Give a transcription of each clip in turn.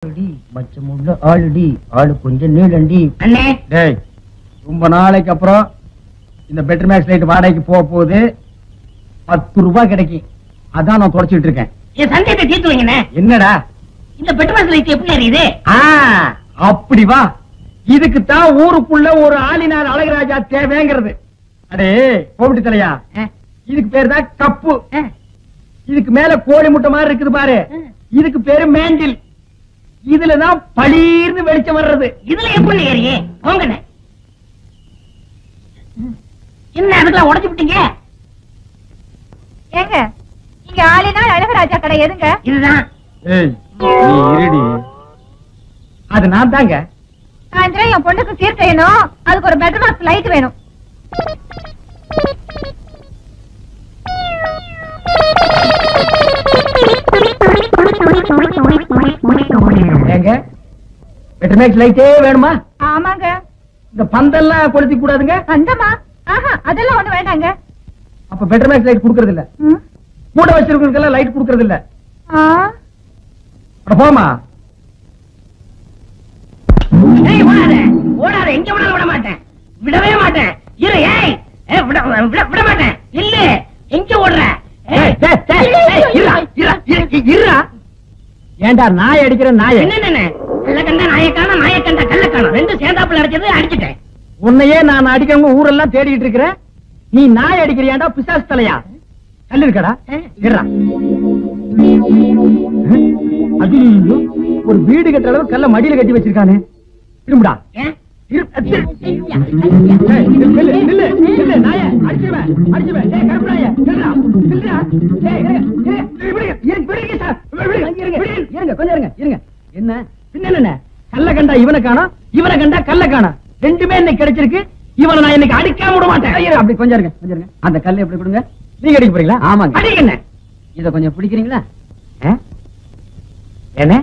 மச்சமுள்ள ஆளுடி ஆளு கொஞ்சம் நீளண்டி. அண்ணே டேய், ரொம்ப நாளைக்கு அப்புறம் இந்த பெட்டர் மேக்ஸ் லைட் வாடகைக்கு போக போகுது. 10 ரூபாய் கிடைக்கும். அதான் நான் தொடச்சிட்டு இருக்கேன். என் சந்தேகத்தை தீர்த்து வைங்கண்ணே. என்னடா இந்த பெட்ரோல் லைட் எப்படி எரியுது? அப்படி வா. இதுக்கு தான் ஊருக்குள்ள ஒரு ஆளினார் அழகராஜா தேவைங்கிறது. அடே கோபிட்டு தலையா, இதுக்கு பேரு தான் கப்பு. இதுக்கு மேல கோழி முட்டை மாதிரி இருக்குது பாரு, இதுக்கு பேரு மேண்டில். இதுலதான் பளீர்னு வெளிச்சம் வர்றது. இதுல எப்படி ஏறியே போங்கண்ணே. என்ன அதுக்கெல்லாம் உடைச்சு விட்டீங்க? ஏங்க இங்க ஆளினால் அழகராஜா கடை எதுங்க? இதுதான். ஏய், நீ இருடி. அது நான் தாங்க. சாயந்தரம் என் பொண்ணுக்கு சீர் செய்யணும், அதுக்கு ஒரு பெட்ரோல் பாக்ஸ் லைட் வேணும். ஏங்க பெட்டர் மேக்ஸ் லைட்டே வேணுமா? ஆமாங்க. இந்த பந்தெல்லாம் கொளுத்தி கூடாதுங்க. அந்தமா அதெல்லாம் ஒண்ணு வேண்டாங்க. அப்ப பெட்டர் மேக்ஸ் லைட் குடுக்கறது இல்ல. கூட வச்சிருக்கவங்களுக்கெல்லாம் லைட் குடுக்கறது இல்ல. போமா. ஓடாத ஓடாத, எங்க விட விட மாட்டேன், விடவே மாட்டேன். இரு, ஏய் விட மாட்டேன். இல்ல எங்க ஓடுற? ஏண்டா நாய் அடிக்கிற நாய? என்ன கல்ல கண்ட நாயக்கான நாயக்கண்ட கல்ல காணும் ரெண்டும் சேர்ந்தாப்புல அடிச்சது அடிச்சுட்டேன். உன்னையே நான் அடிக்கிறவங்க ஊரெல்லாம் தேடிட்டு இருக்கிறேன். நீ நாய் அடிக்கிறியாண்டா பிசாசு தலையா? கல்லு இருக்கடா. அது ஒரு வீடு கட்ட அளவு கல்ல மடியில கட்டி வச்சிருக்கானே. திரும்புடா. என்ன பின்ன கல்ல கண்டா இவனை காணோம், இவனை கண்டா கல்ல காணோம். ரெண்டுமே இன்னைக்கு கிடைச்சிருக்கு. இவனை நான் இன்னைக்கு அடிக்காம விட மாட்டேன். அப்படி கொஞ்சம் இருங்க, கொஞ்சம் இருங்க. அந்த கல்லை எப்படி கொடுங்க. நீங்க அடிக்க போறீங்களா? ஆமாங்க. அடிக்கண்ணே. இத கொஞ்சம் பிடிக்கிறீங்களா? என்ன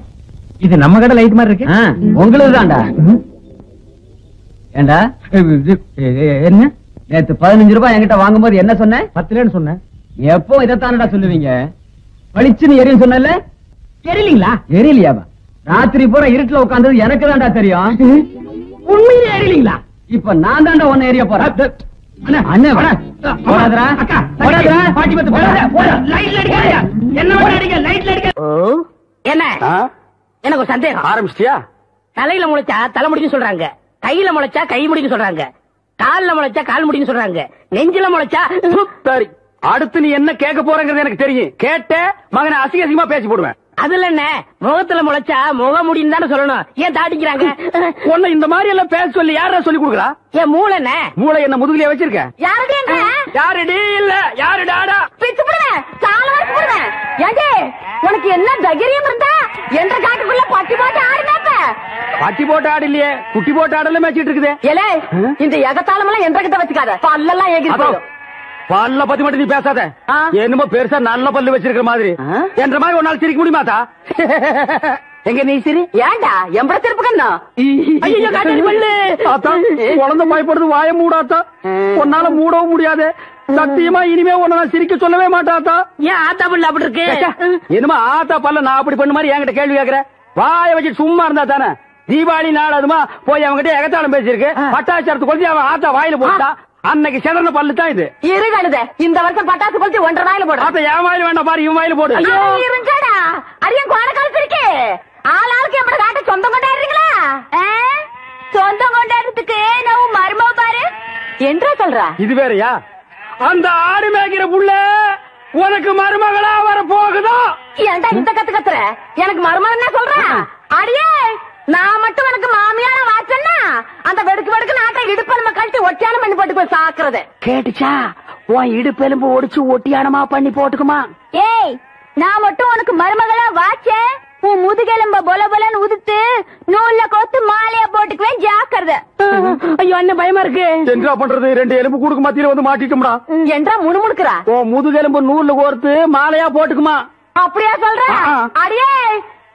இது நம்ம கடை லைட் மாதிரி இருக்கு? உங்களுக்கு தான்டா. ஏண்டா என்ன நேத்து 15 ரூபாய் என்கிட்ட வாங்கும்போது என்ன சொன்ன? 10 சொன்னேன். எப்போ இதைத்தானடா சொல்லுவீங்க? பளிச்சுன்னு எரியும் சொன்னல, எரியலீங்களா? எரியலையாவா? ராத்திரி பூரா இருட்டுல உட்கார்ந்தது எனக்கு தான்டா தெரியும். உண்மையிலே எரியலீங்களா? இப்ப நான் தான்டா ஒன்னு எரிய போறேன். என்ன எனக்கு ஒரு சந்தேகம். ஆரம்பிச்சிட்டியா? தலையில முளைச்சா தலை முடின்னு சொல்றாங்க, கையில முளைச்சா கை முடின்னு சொல்றாங்க, கால்ல முளைச்சா கால் முடின்னு சொல்றாங்க, நெஞ்சில முளைச்சா. சரி, அடுத்து நீ என்ன கேட்க போறங்கிறது எனக்கு தெரியும். கேட்ட மகனை அசிங்க அசிங்கமா பேசி போடுவேன். அதுல என்ன முகத்துல முளைச்சா முக முடின்னு தானே சொல்லணும். ஏன் தாட்டிக்கிறாங்க? உன்னை இந்த மாதிரி எல்லாம் பேச சொல்லி யாரா சொல்லி கொடுக்குறா? என் மூளை என்ன? மூளை என்ன முதுகுலயே வச்சிருக்க? யாருடி இல்ல யாருடாடா? உனக்கு என்ன தைரியம் இருந்தா என்ற காட்டுக்குள்ள பட்டி போட்டு ஆடினாப்ப? பட்டி போட்டு ஆடு இல்லையே, குட்டி போட்டு ஆடல மேய்ச்சிட்டு இருக்குது. ஏலே, இந்த எகத்தாளம் எல்லாம் என்ற கிட்ட வச்சுக்காத, பல்லெல்லாம் ஏகி போடும். பல்ல பத்தி மட்டும் நீ பேசாத. என்னமோ பெருசா நல்ல பல்லு வச்சிருக்கிற மாதிரி. என்ற மாதிரி ஒரு நாள் சிரிக்க முடியுமாத்தா? எங்க நீ சிரி? ஏண்டா எம்பட திருப்பு கண்ணா? குழந்தை பயப்படுது, வாய மூடாத்தா. உன்னால மூடவும் முடியாது. சத்தியமா இனிமே உன்ன சிரிக்க சொல்லவே மாட்டாத்தா. ஏன் ஆத்தா பல்ல அப்படி இருக்கு? என்னமா ஆத்தா பல்ல நான் அப்படி பண்ண மாதிரி என்கிட்ட கேள்வி கேக்குற? வாய வச்சு சும்மா இருந்தா தானே. தீபாவளி நாள் அதுமா போய் அவங்ககிட்ட எகத்தாளம் பேசிருக்கு. பட்டாச்சாரத்து கொளுத்தி அவன் ஆத்தா வாயில போட்டா. அன்னைக்கு செதறன பல்லு தான் இது. இருகழுத இந்த வருஷம் பட்டாசு கொளுத்தி 1.5 வாயில போடு. அப்ப என் வாயில வேண்டாம் பாரு, இவன் வாயில போடு. இருங்கடா, அரியன் கோண கலத்திருக்கு. ஆளாளுக்கு எம்பட காட்ட சொந்தம் கொண்டாடுறீங்களா? சொந்தம் கொண்டாடுறதுக்கு நான் மருமவ பாரு என்றா சொல்றா. இது வேறயா? அந்த ஆடு மேய்க்கிற புள்ள உனக்கு மருமகளா வர போகுதோ? ஏன்டா இந்த கத்துற? எனக்கு மருமகன் என்ன சொல்ற? அடியே, நான் மட்டும் உனக்கு மாமியார வாச்சன்னா அந்த வெடுக்கு வெடுக்கு நாட்டை இடுப்பெலும்ப கழட்டி ஒட்டியானம் பண்ணி போட்டு போய் சாக்குறது கேட்டுச்சா? உன் இடுப்பெலும்பு ஒடிச்சு ஒட்டியானமா பண்ணி போட்டுக்குமா? ஏய், நான் மட்டும் உனக்கு மருமகளா வாச்சேன், உன் முதுகெலும்ப பொல பொலன்னு உதுத்து நூல்ல கோத்து மாலையா போட்டுக்குவேன், ஜாக்கிரத. ஐயோ அண்ணன் பயமா இருக்கு. என்ன பண்றது? 2 எலும்பு கூடுக்கு மத்தியில வந்து மாட்டிட்டோம்டா. என்றா முணுமுணுக்குறா? ஓ முதுகெலும்பு நூல்ல கோர்த்து மாலையா போட்டுக்குமா? அப்படியா சொல்ற? அடியே,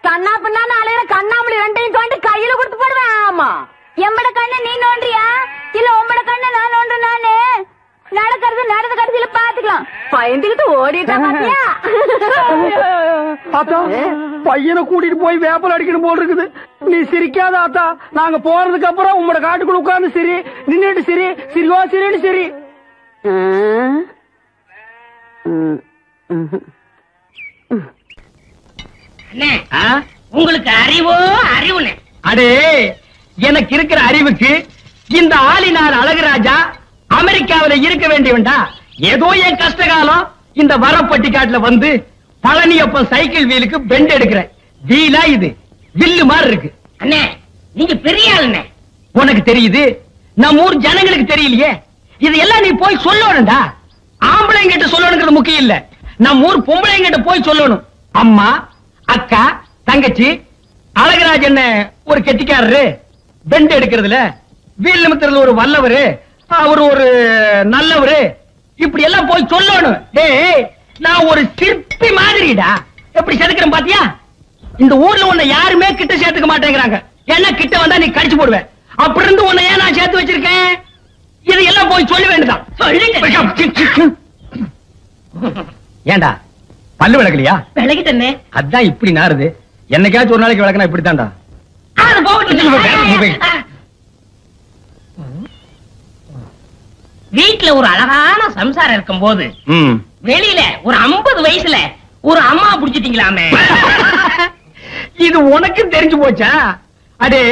கண்ணா பின்னான்னு அலையிற கண்ணாமலி 2ஐயும் தோண்டி கையில கொடுத்து போடுவேன். ஆமா, எம்பட கண்ண நீ நோண்டியா இல்ல உம்பட கண்ண நான் நோண்டு? நானு நடக்கிறது நடந்த கடைசியில பாத்துக்கலாம். பயந்துகிட்டு ஓடிட்டா பாத்தியா? பையனை கூட்டிட்டு போய் வேப்பல் அடிக்கணும் போல் இருக்குது. நீ சிரிக்காத ஆத்தா. நாங்க போறதுக்கு அப்புறம் உங்களோட காட்டுக்குள்ள உட்கார்ந்து சரி, நின்னுட்டு சரி, சிரிவா சிரின்னு சரி. உங்களுக்கு அறிவோ அறிவுன்னு? அடே, எனக்கு இருக்கிற அறிவுக்கு இந்த ஆளினார் அழகுராஜா அமெரிக்காவில இருக்க வேண்டியவன்டா. ஏதோ என் கஷ்டகாலம் இந்த வரப்பட்டிக்காட்டுல வந்து பழனியப்பன் சைக்கிள் வீலுக்கு பெண்ட் எடுக்கிறேன். வீலா இது வில்லு மாதிரி இருக்கு. அண்ணே, நீங்க பெரிய ஆளுண்ணே. உனக்கு தெரியுது, நம்ம ஊர் ஜனங்களுக்கு தெரியலையே. இது எல்லாம் நீ போய் சொல்லணும்டா. ஆம்பளைங்கிட்ட சொல்லணுங்கிறது முக்கியம் இல்ல, நம்ம ஊர் பொம்பளைங்கிட்ட போய் சொல்லணும். அம்மா, அக்கா, தங்கச்சி, அழகராஜன் ஒரு கெட்டிக்காரரு, பெண்ட் எடுக்கிறதுல வீல் நிமித்துறதுல ஒரு வல்லவரு, அவர் ஒரு நல்லவரு, இப்படி எல்லாம் போய் சொல்லணும். டேய், நான் ஒரு சிற்பி மாதிரிடா. எப்படி செதுக்கிறேன் பாத்தியா? இந்த ஊர்ல உன்னை யாருமே கிட்ட சேர்த்துக்க மாட்டேங்கிறாங்க. ஏன்னா கிட்ட வந்தா நீ கடிச்சு போடுவேன். அப்படி இருந்து உன்னை ஏன் நான் சேர்த்து வச்சிருக்கேன்? இது எல்லாம் போய் சொல்ல வேண்டியதான். ஏண்டா பல்லு விளக்கலையா? விளக்கிட்டே. அதான் இப்படி நாருது. என்னைக்காச்சும் ஒரு நாளைக்கு விளக்கனா இப்படித்தான்டா. வீட்டுல ஒரு அழகான சம்சாரம் இருக்கும் போது வெளியில ஒரு 50 வயசுல ஒரு அம்மா புடிச்சிட்டீங்களாமே. இது உனக்கு தெரிஞ்சு போச்சா? அடே,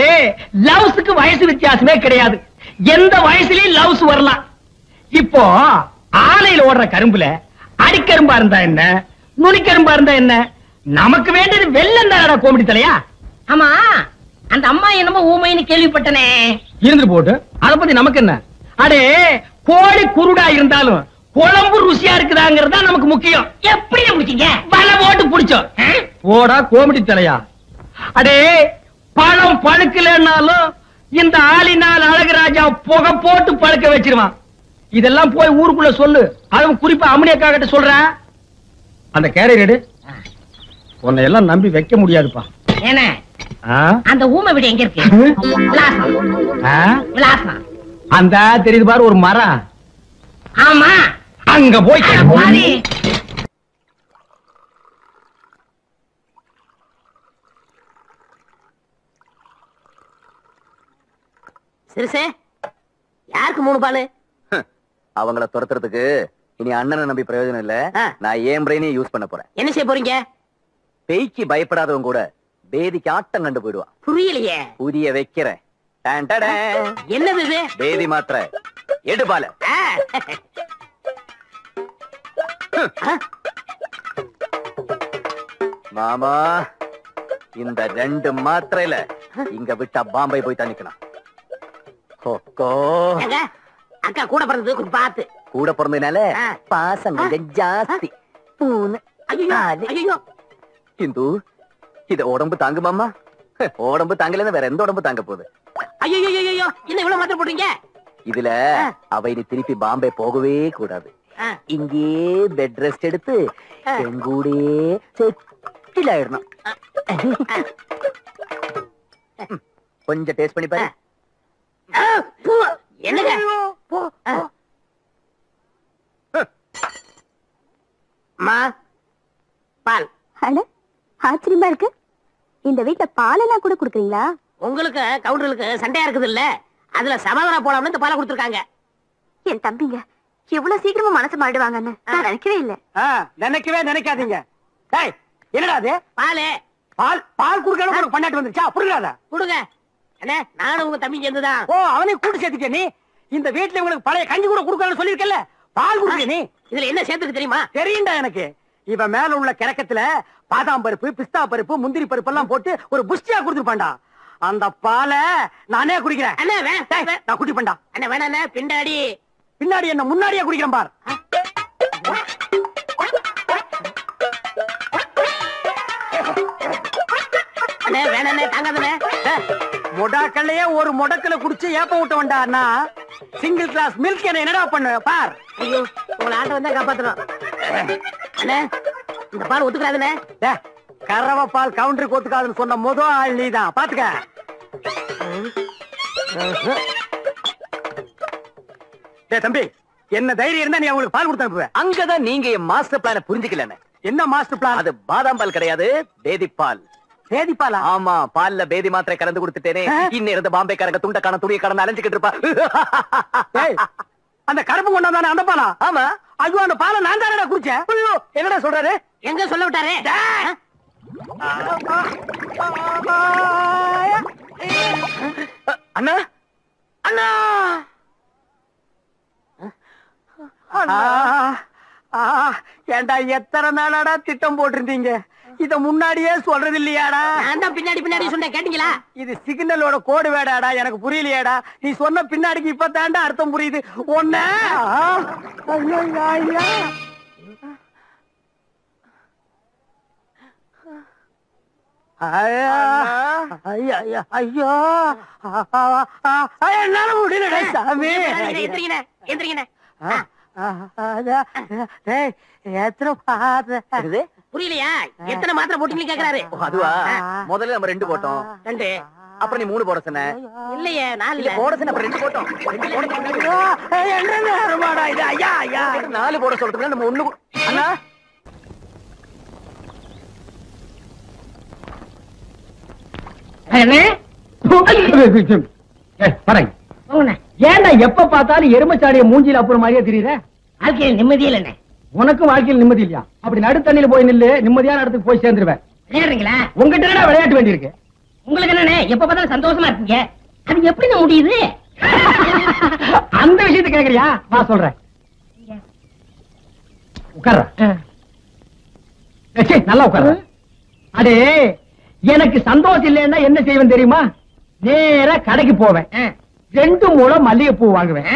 லவ்ஸுக்கு வயசு வித்தியாசமே கிடையாது. எந்த வயசுலயும் லவ்ஸ் வரலாம். இப்போ ஆலையில ஓடுற கரும்புல அடிக்கரும்பா இருந்தா என்ன, நுனிக்கரும்பா இருந்தா என்ன? நமக்கு வேண்டியது வெள்ளம் தானடா கோமடி தலையா. ஆமா, அந்த அம்மா என்னமோ ஊமைன்னு கேள்விப்பட்டனே. இருந்து போட்டு அத பத்தி நமக்கு என்ன? அடே, கோழி குருடா இருந்தாலும் குழம்பு ருசியா இருக்குதாங்கிறதா நமக்கு முக்கியம். எப்படி முடிச்சீங்க? வலை போட்டு புடிச்சோம். போடா கோமடி தலையா. அடே, பழம் பழுக்கலன்னாலும் இந்த ஆளினால் அழகுராஜா புகை போட்டு பழுக்க வச்சிருவான். இதெல்லாம் போய் ஊருக்குள்ள சொல்லு. அதுவும் குறிப்பா அம்மனியக்கா கிட்ட சொல்ற. அந்த கேரியர் உன்னை எல்லாம் நம்பி வைக்க முடியாதுப்பா. ஏன்னா அந்த ஊமை வீடு எங்க இருக்கு? விலாசம் அந்த தெரியுது பாரு, ஒரு மரம். ஆமா, அங்க போய் சிறுசே, யாருக்கு 3 பாலு? அவங்கள துரத்துறதுக்கு இனி அண்ணனை நம்பி பிரயோஜனம் இல்ல. நான் ஏன் பிரெயினையும் யூஸ் பண்ண போறேன். என்ன செய்ய போறீங்க? பேய்க்கு பயப்படாதவங்க கூட பேதிக்கு ஆட்டம் கண்டு போயிடுவான். புரியலையே. புரிய வைக்கிறேன். என்னது இது? பேதி மாத்திர எடு பால. மாமா, இந்த 2 மாத்திரையில இங்க விட்டா பாம்பே போய் தண்ணிக்கணும். அக்கா கூட பிறந்தது கொஞ்சம் பார்த்து. கூட பிறந்ததுனால பாசம் கொஞ்சம் ஜாஸ்தி. 3 இந்து, இத உடம்பு தாங்கு மாமா. உடம்பு தாங்கல வேற எந்த உடம்பு தாங்க போகுது? ஐயோ, என்ன இவ்வளவு மாத்திரை போடுறீங்க? இதுல அவை நீ திருப்பி பாம்பே போகவே கூடாது. இங்கே பெட் ரெஸ்ட் எடுத்து எங்கூடே செட்டில் ஆயிடணும். கொஞ்சம் டேஸ்ட் பண்ணி பாரு. என்னங்க? பால். ஆச்சரியமா இருக்கு. இந்த வீட்டுல பால் எல்லாம் கூட குடுக்குறீங்களா? உங்களுக்கு கவுண்டர்களுக்கு சண்டையா இருக்குது இல்ல, அதுல சமாதானம் போலாம்னு இந்த பாலை கொடுத்துருக்காங்க. என் தம்பிங்க எவ்வளவு சீக்கிரமா மனசு மாறிடுவாங்கன்னு நான் நினைக்கவே இல்ல. நினைக்காதீங்க. என்னடா அது? பாலு. பால் குடுக்கணும் பண்ணாட்டு வந்துச்சா? புரியாதா? கொடுங்க. என்ன, நானும் உங்க தம்பி சேர்ந்துதான். ஓ, அவனையும் கூட்டு சேர்த்துக்க. நீ இந்த வீட்டுல உங்களுக்கு பழைய கஞ்சி கூட குடுக்கணும்னு சொல்லிருக்கல, பால் குடுக்க. நீ இதுல என்ன சேர்த்துக்கு தெரியுமா? தெரியும்டா எனக்கு. இவ மேல உள்ள கிழக்கத்துல பாதாம் பருப்பு, பிஸ்தா பருப்பு, முந்திரி பருப்பு எல்லாம் போட்டு ஒரு புஷ்டியா குடுத்துருப்பான்டா. அந்த பாலை நானே குடிக்கிறேன். நான் குடிப்பேன்டா. என்ன வேணா பின்னாடி பின்னாடி என்ன முன்னாடியே குடிக்கிறேன் பார். வேணானே தாங்காதே. மொடாக்கல்லையே ஒரு மொடக்கல குடிச்சு ஏப்ப விட்ட வேண்டாண்ணா. சிங்கிள் கிளாஸ் மில்க் என்னடா பண்ணு பார். ஐயோ, உங்களை ஆட்ட வந்தா காப்பாத்தணும். அண்ணே, இந்த பால் ஒத்துக்கிறாதுண்ணே. கறவை பால் கவுண்டருக்கு ஒத்துக்காதுன்னு சொன்ன முதல் ஆள் நீதான். பாத்துக்க. தம்பி, என்ன தைரியம் இருந்தா நீ அவங்களுக்கு பால் கொடுத்து அனுப்புவேன். அங்கதான் நீங்க என் மாஸ்டர் பிளான புரிஞ்சுக்கல. என்ன மாஸ்டர் பிளான்? அது பாதாம் பால் கிடையாது, பேதிப்பால். பேதிப்பாலா? ஆமா, பால்ல பேதி மாத்திரை கலந்து கொடுத்துட்டேனே. இன்னும் இருந்த பாம்பே காரங்க துண்டக்கான துணியை கடந்து அலைஞ்சுக்கிட்டு இருப்பா. அந்த கருப்பு கொண்டாந்தானே அந்த பாலா? ஆமா. ஐயோ, அந்த பாலை நான் தானடா குடிச்சேன். என்னடா சொல்றாரு? எங்க சொல்ல விட்டாரு? அண்ணா அண்ணா ஏண்டா எத்தனை நாளாடா திட்டம் போட்டிருந்தீங்க? இத முன்னாடியே சொல்றது இல்லையாடா? நான் தான் பின்னாடி சொன்னேன், கேட்டீங்களா? இது சிக்னலோட கோடு வேடாடா, எனக்கு புரியலையாடா. நீ சொன்ன பின்னாடிக்கு இப்ப தாண்டா அர்த்தம் புரியுது. ஒண்ணு ஐயோ, என்னால முடியல சாமி. எந்திரிங்கண்ணே. இது புரியலையா? எத்தனை மாத்திரை போட்டீங்கன்னு கேக்குறாரு. அதுவா? முதல்ல நம்ம 2 போட்டோம். 2. அப்புறம் நீ 3 போட சொன்ன. இல்லையே, 4 இல்ல போட சொன்ன, அப்புறம் 2 போட்டோம். 4 போட சொல்றதுக்கு நம்ம 1. அண்ணா ஏன்டா எப்ப பார்த்தாலும் எருமச்சாடிய மூஞ்சில அப்புறம் மாதிரியே தெரியுற? வாழ்க்கையில் நிம்மதி இல்லைண்ணே. உனக்கும் வாழ்க்கையில் நிம்மதி இல்லையா? அப்படி நடுத்தண்ணில போய் நில்லு, நிம்மதியான இடத்துக்கு போய் சேர்ந்துருவேன். விளையாடுறீங்களா? உங்ககிட்ட விளையாட்டு வேண்டியிருக்கு. உங்களுக்கு என்னண்ணே எப்ப பார்த்தாலும் சந்தோஷமா இருக்கீங்க? அது எப்படிங்க முடியுது? அந்த விஷயத்தை கேக்குறியா? வா சொல்றேன். உட்கார்ற. நல்லா உட்கார்ற. அடே, எனக்கு சந்தோஷம் இல்லைன்னா என்ன செய்வேன் தெரியுமா? நேரா கடைக்கு போவேன். 2 முழம் மல்லிகைப்பூ வாங்குவேன்.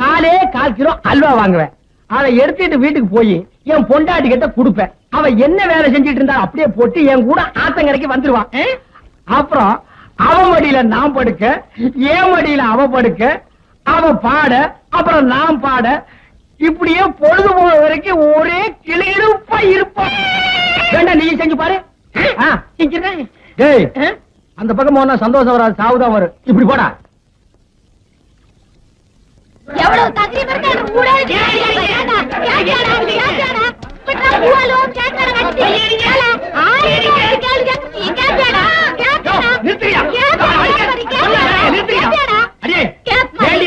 4 கிலோ அல்வா வாங்குவேன். அதை எடுத்துட்டு வீட்டுக்கு போய் என் பொண்டாட்டி கிட்ட கொடுப்பேன். அவ என்ன வேலை செஞ்சிட்டு இருந்தா அப்படியே போட்டு என் கூட ஆத்தங்கரைக்கு வந்துருவான். அப்புறம் அவ மடியில நான் படுக்க, என் மடியில அவ படுக்க, அவ பாட, அப்புறம் நான் பாட, இப்படியே பொழுது போற வரைக்கும் ஒரே கிளியிருப்பா இருப்பான். வேண்டாம், நீ செஞ்சு பாரு. டேய், அந்த பக்கம் போனா சந்தோஷம் வராது, சாவுதான் வரும். இப்படி போடா. எவ்வளவு தகரீப் இருக்கு அந்த ஊரே.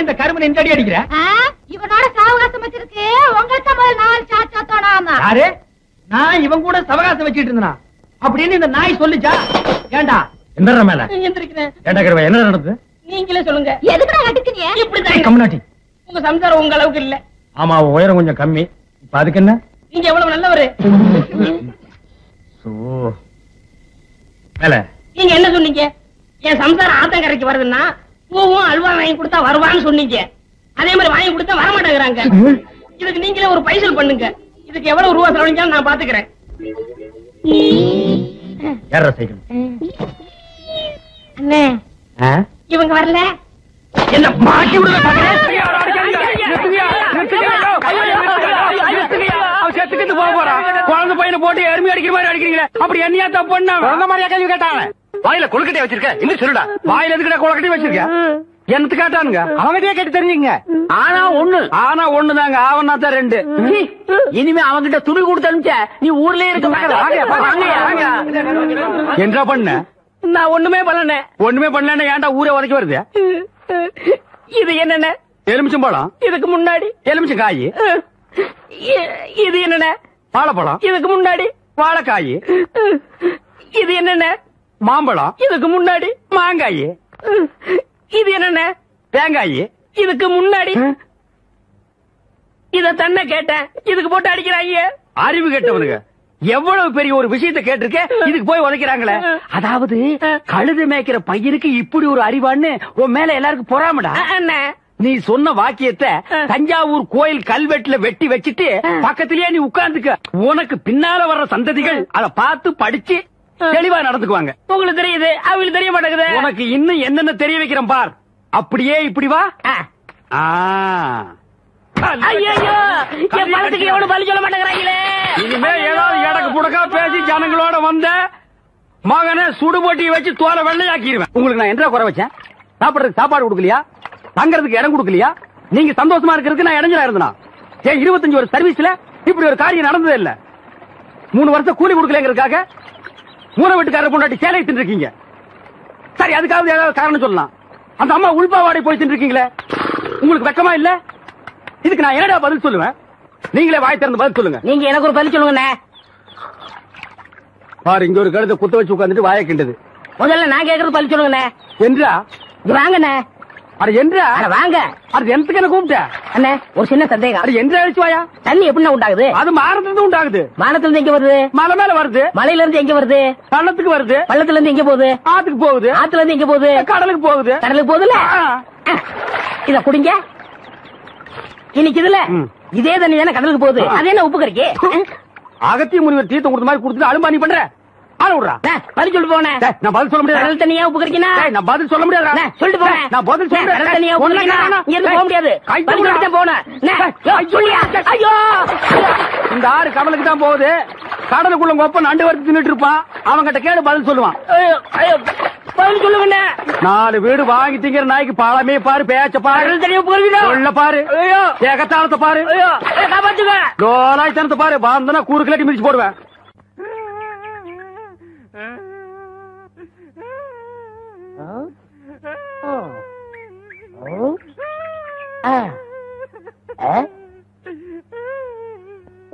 இந்த கருமனை இந்த அடி அடிக்கிற? இவனோட சாவகாசம் வச்சிருக்கு. உங்களுக்கு முதல் 4 சாச்சா தோணாமா? யாரு? நான் இவன் கூட சவகாசம் வச்சிட்டு இருந்தா அப்படின்னு இந்த நாய் சொல்லுச்சா? ஏண்டா என்ன மேல எந்திரிக்கிறேன். ஏண்டா கருவா, என்ன நடந்தது? நீங்களே சொல்லுங்க. எதுக்குடா கட்டுக்கிறீங்க? இப்படிதான் கம்னாட்டி. உங்க சம்சாரம் உங்க அளவுக்கு இல்ல. ஆமா, உயரம் கொஞ்சம் கம்மி. இப்ப அதுக்கு என்ன? நீங்க எவ்வளவு நல்லவரு. நீங்க என்ன சொன்னீங்க? என் சம்சாரம் ஆத்தங்கரைக்கு வருதுன்னா பூவும் அல்வா வாங்கி கொடுத்தா வருவான்னு சொன்னீங்க. அதே மாதிரி வாங்கி கொடுத்தா வர மாட்டேங்கிறாங்க. இதுக்கு நீங்களே ஒரு பைசல் பண்ணுங்க. இதுக்கு எவ்வளவு ரூபா செலவழிச்சாலும் நான் பாத்துக்கிறேன். அண்ணே, இவங்க வரல. என்ன மாட்டி விடுங்க. குழந்தை பையனை போட்டு எருமை அடிக்கிற மாதிரி அடிக்கிறீங்களே, அப்படி என்னையா தப்பு பண்ண? குழந்தை மாதிரியா கேள்வி கேட்டாங்க? வாயில கொழுக்கட்டை வச்சிருக்க, இன்னும் சொல்லுடா. வாயில எதுக்கிட்ட கொழுக்கட்டை வச்சிருக்க? என்னத்து கேட்டானுங்க? அவங்ககிட்டயே கேட்டு தெரிஞ்சுங்க. ஆனா ஒண்ணுதாங்க, ஆவனா தான் 2. இனிமே அவங்கிட்ட துணி கொடுத்து அனுப்பிச்ச நீ ஊர்லயே இருக்க என்ன பண்ண? நான் ஒண்ணுமே பண்ணல. ஒண்ணுமே பண்ணல. ஏன்டா ஊரே உதைக்க வருது? இது என்னென்ன? எலுமிச்சம்பழம். இதுக்கு முன்னாடி எலுமிச்சம் காய். இது என்னென்ன? வாழைப்பழம். இதுக்கு முன்னாடி வாழைக்காய். இது என்னென்ன? மாம்பழம். இதுக்கு முன்னாடி மாங்காய். இது என்னென்ன? தேங்காய். இதுக்கு முன்னாடி இத தன்ன கேட்டேன். இதுக்கு போட்டு அடிக்கிறாங்க. அறிவு கேட்டவனுங்க எவ்வளவு பெரிய ஒரு விஷயத்தை கேட்டிருக்க, இதுக்கு போய் உதைக்கிறாங்களே. அதாவது கழுது மேய்க்கிற பையனுக்கு இப்படி ஒரு அறிவான்னு உன் மேல எல்லாருக்கும் பொறாமடா. நீ சொன்ன வாக்கியத்தை தஞ்சாவூர் கோயில் கல்வெட்டுல வெட்டி வச்சிட்டு பக்கத்திலேயே நீ உட்கார்ந்துக்க. உனக்கு பின்னால வர்ற சந்ததிகள் அதை பார்த்து படிச்சு தெளிவா நடந்துக்குவாங்க. உங்களுக்கு தெரியுது, அவங்களுக்கு தெரிய மாட்டேங்குது. உனக்கு இன்னும் என்னென்ன தெரிய வைக்கிறேன் பார். அப்படியே இப்படி வா. ஐயோ, என் பணத்துக்கு எவ்வளவு பலி சொல்ல மாட்டேங்கிறாங்களே. இனிமே ஏதாவது எடக்கு புடக்கா பேசி ஜனங்களோட வந்த மகனை சுடுபொட்டியை வச்சு தோலை வெள்ளையாக்கிடுவேன். உங்களுக்கு நான் என்ன குறை வச்சேன்? சாப்பிடுறதுக்கு சாப்பாடு கொடுக்கலையா? தங்கறதுக்கு இடம் கொடுக்கலையா? நீங்க சந்தோஷமா இருக்கிறதுக்கு நான் இடைஞ்சலா இருந்தனா? 25 வருஷம் சர்வீஸ்ல இப்படி ஒரு காரியம் நடந்ததே இல்ல. 3 வருஷம் கூலி கொடுக்கலங்கிறதுக்காக மூணு வீட்டுக்காரர் பொண்டாட்டி சேலை தின்னுருக்கீங்க. சரி, அதுக்காக ஏதாவது காரணம் சொல்லலாம். அந்த அம்மா உள்பாவாடை போய் தின்னுருக்கீங்களே, உங்களுக்கு வெக்கமா இல்ல? இதுக்கு நான் என்னடா பதில் சொல்லுவேன்? நீங்களே வாய் திறந்து பதில் சொல்லுங்க. நீங்க எனக்கு ஒரு பதில் சொல்லுங்க. பாரு, இங்க ஒரு கழுத்தை குத்த வச்சு உட்காந்துட்டு வாய கிண்டது. முதல்ல நான் கேக்குறது பதில் சொல்லுங்க. என்றா வாங்கண்ணே. அது என்றா வாங்க. அது எனக்கு என்ன கூப்பிட்ட அண்ணே, ஒரு சின்ன சந்தேகம். அது என்ற அழிச்சு வாயா. தண்ணி எப்படின்னா உண்டாகுது? அது மாறதுல உண்டாகுது. வானத்துல இருந்து எங்க வருது? மலை மேல வருது. மலையில இருந்து எங்க வருது? பள்ளத்துக்கு வருது. பள்ளத்துல இருந்து எங்க போகுது? ஆத்துக்கு போகுது. ஆத்துல இருந்து எங்க போகுது? கடலுக்கு போகுது. கடலுக்கு போகுதுல. இத குடிங்க. இன்னைக்கு இதுல இதே தண்ணி தானே கடலுக்கு போகுது. அது என்ன உப்பு கறிக்கு? அகத்திய முனிவர் தீர்த்தம் கொடுத்த மாதிரி கொடுத்துட்டு அலும்பா நீ பண்ற. ஆள விடுறா. பதில் சொல்லிட்டு போனேன். நான் பதில் சொல்ல முடியாது. கடல் தண்ணியா உப்பு கறிக்கினா? நான் பதில் சொல்ல முடியாது. சொல்லிட்டு போனேன். நான் பதில் சொல்றேன். கடல் தண்ணியா உப்பு கறிக்கினா? இங்க இருந்து போக முடியாது. பதில் சொல்லிட்டு போனேன். சொல்லியா? ஐயோ, இந்த ஆறு கடலுக்கு தான் போகுது. கடலுக்குள்ள கொப்ப நண்டு வறுத்து தின்னுட்டு இருப்பான். அவங்கிட்ட கேடு பதில் சொல்லுவான். பதில் சொல்லுங்க. 4 வீடு வாங்கி திங்கிற நாய்க்கு பழமே பாரு, பேச்ச பாரு, கடல் தண்ணியா உப்பு கறிக்கினா? சொல்ல பாரு, ஏகத்தாளத்தை பாரு, காப்பாத்துங்க. லோலாய்த்தனத்தை பாரு. பாந்தனா கூறு கிளாட்டி மிதிச்சு போடுவேன்.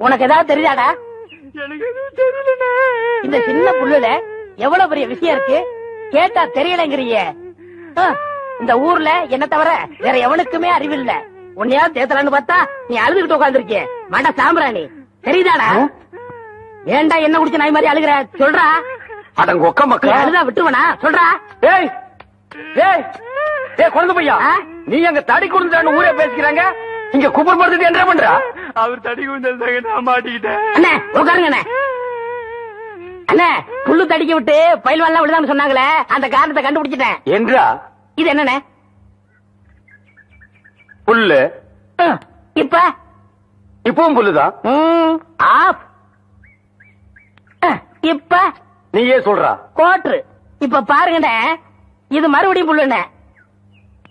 உனக்கு ஏதாவது தெரியாதா? இந்த சின்ன புல்லுல எவ்வளவு பெரிய விஷயம் இருக்கு. கேட்டா தெரியலங்கிறிய. இந்த ஊர்ல என்ன தவிர வேற எவனுக்குமே அறிவில்ல. உன்னையாவது தேத்தலான்னு பார்த்தா நீ அழுதுகிட்டு உட்காந்துருக்கிய. மாட்டா சாம்பிராணி தெரியுதாடா? ஏண்டா என்ன குடிச்ச நாய் மாதிரி அழுகுற? சொல்றா. அடங்க ஒக்க மக்கள் அழுதா விட்டுவனா? சொல்றா. ஏய் ஏய் ஏய் குழந்தை பையா, நீ அங்க தடி குடுந்தான்னு ஊரே பேசிக்கிறாங்க. இங்க குப்பர் படுத்துட்டு என்ன பண்ற? அவர் தடி குடுந்தாங்க, நான் மாட்டிக்கிட்டேன். அண்ணே உட்காருங்க. அண்ணே அண்ணே, புல்லு தடிக்க விட்டு பயில்வான்லாம் விழுதான்னு சொன்னாங்களே, அந்த காரணத்தை கண்டுபிடிச்சிட்டேன். என்றா இது என்னண்ணே? புல்லு. இப்ப இப்பவும் புல்லுதான். ஆஃப். இப்ப நீயே சொல்றா. கோட்ரு. இப்ப பாருங்கண்ணே, இது மறுபடியும் புல்லுண்ணே,